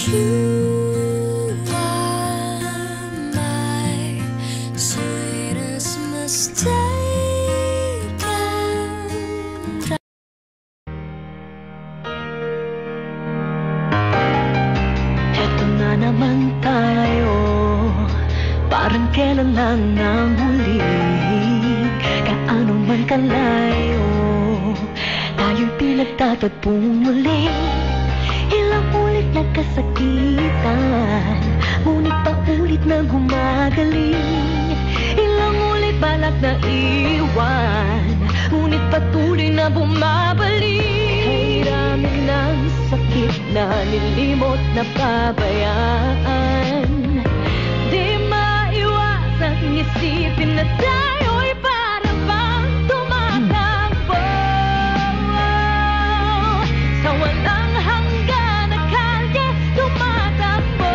You are my sweetest mistake. Eto na naman tayo, parang kailan lang ang huli. Kaano man kalayo, tayo'y pinagtatagpong muli. Ilang ulit nagkasakitan, ngunit paulit nang humagaling. Ilang ulit balak na iwan, ngunit patuloy na bumabalik. Hirami ng sakit na nilimot na pabayaan. Di maiwasang isipin na tayo'y para bang tumatakbo sa walang hanggan na kalye, tumatakbo.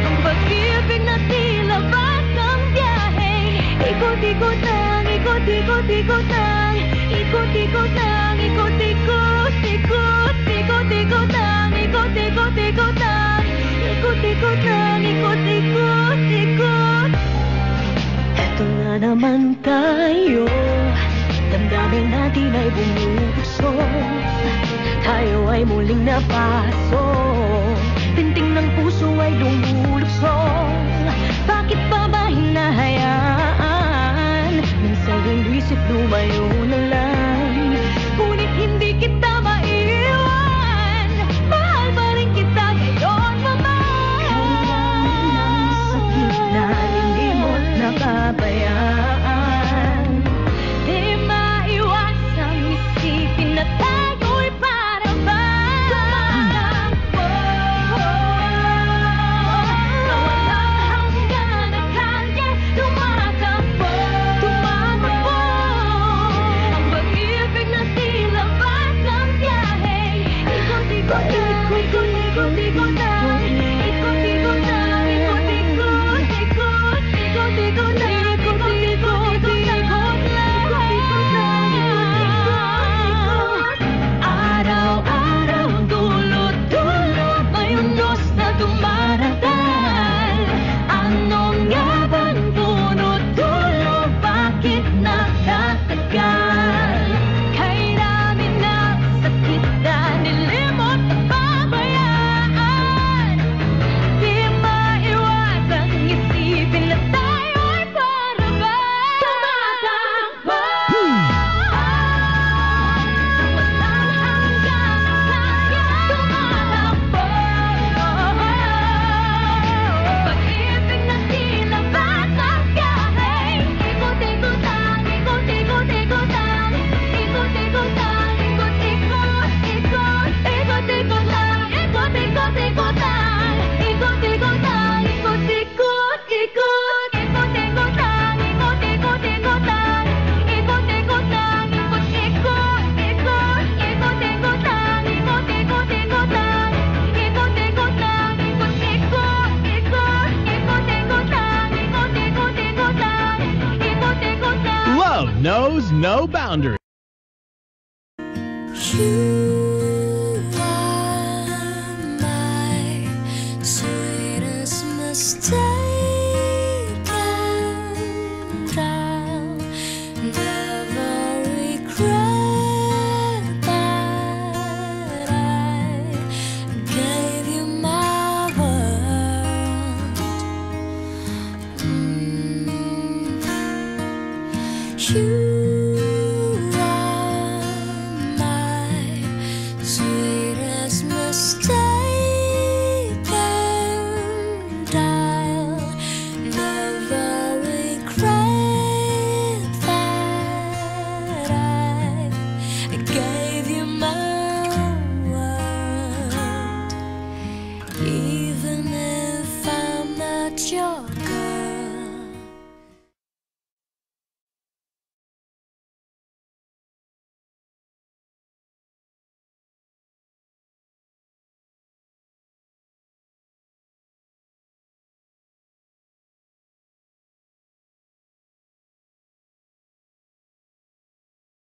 Ang pag-ibig na tila batang biyahe, ikot-ikot lang, ikot-ikot-ikot lang, ikot-ikot lang, ikot-ikot, ikot, ikot-ikot lang, ikot-ikot-ikot lang, ikot-ikot lang, ikot-ikot, ikot. Eto na naman tayo, damdamin natin ay bumubukso. Tayo ay muling napaso, tinting ng puso ay lumuluksong. Bakit pa ba hinahayaan? Minsan yung isip lumayo na lang, ngunit hindi kita maiwan. Mahal pa rin kita ngayon, mama. Sakit na nilimot na pabayaan. Di maiwasang isipin na tayo'y para bang tumatakbo sa walang hanggan na kalye, tumatakbo, tumatakbo. Ang pag-ibig na tila batang biyahe, ikot-ikot lang, ikot-ikot-ikot lang, ikot-ikot lang, ikot-ikot, ikot, ikot-ikot lang, ikot-ikot, ikot lang, ikot lang, ikot-ikot. Araw-araw ang dulot-dulot may unos na dumaratal. Ano nga bang bunot-dulo? Bakit nakatagal? Kay namin ng sakit na nilimot na pabayaan. Di maiwasang isipin na tayo'y para bang tumatakbo sa walang hanggan na kalye, tumatakbo. Pag-ibig na tila batang biyahe, ikot-ikot lang, ikot-ikot-ikot lang, ikot-ikot lang, ikot-ikot, ikot, ikot-ikot lang, ikot-ikot-ikot lang, ikot-ikot lang, ikot-ikot, ikot, ikot-ikot lang, ikot-ikot-ikot lang, ikot-ikot lang, ikot-ikot, ikot, ikot-ikot lang, ikot-ikot-ikot lang, ikot-ikot lang, ikot-ikot, ikot, ikot-ikot lang, ikot-ikot-ikot lang, ikot-ikot lang. Love knows no boundaries. You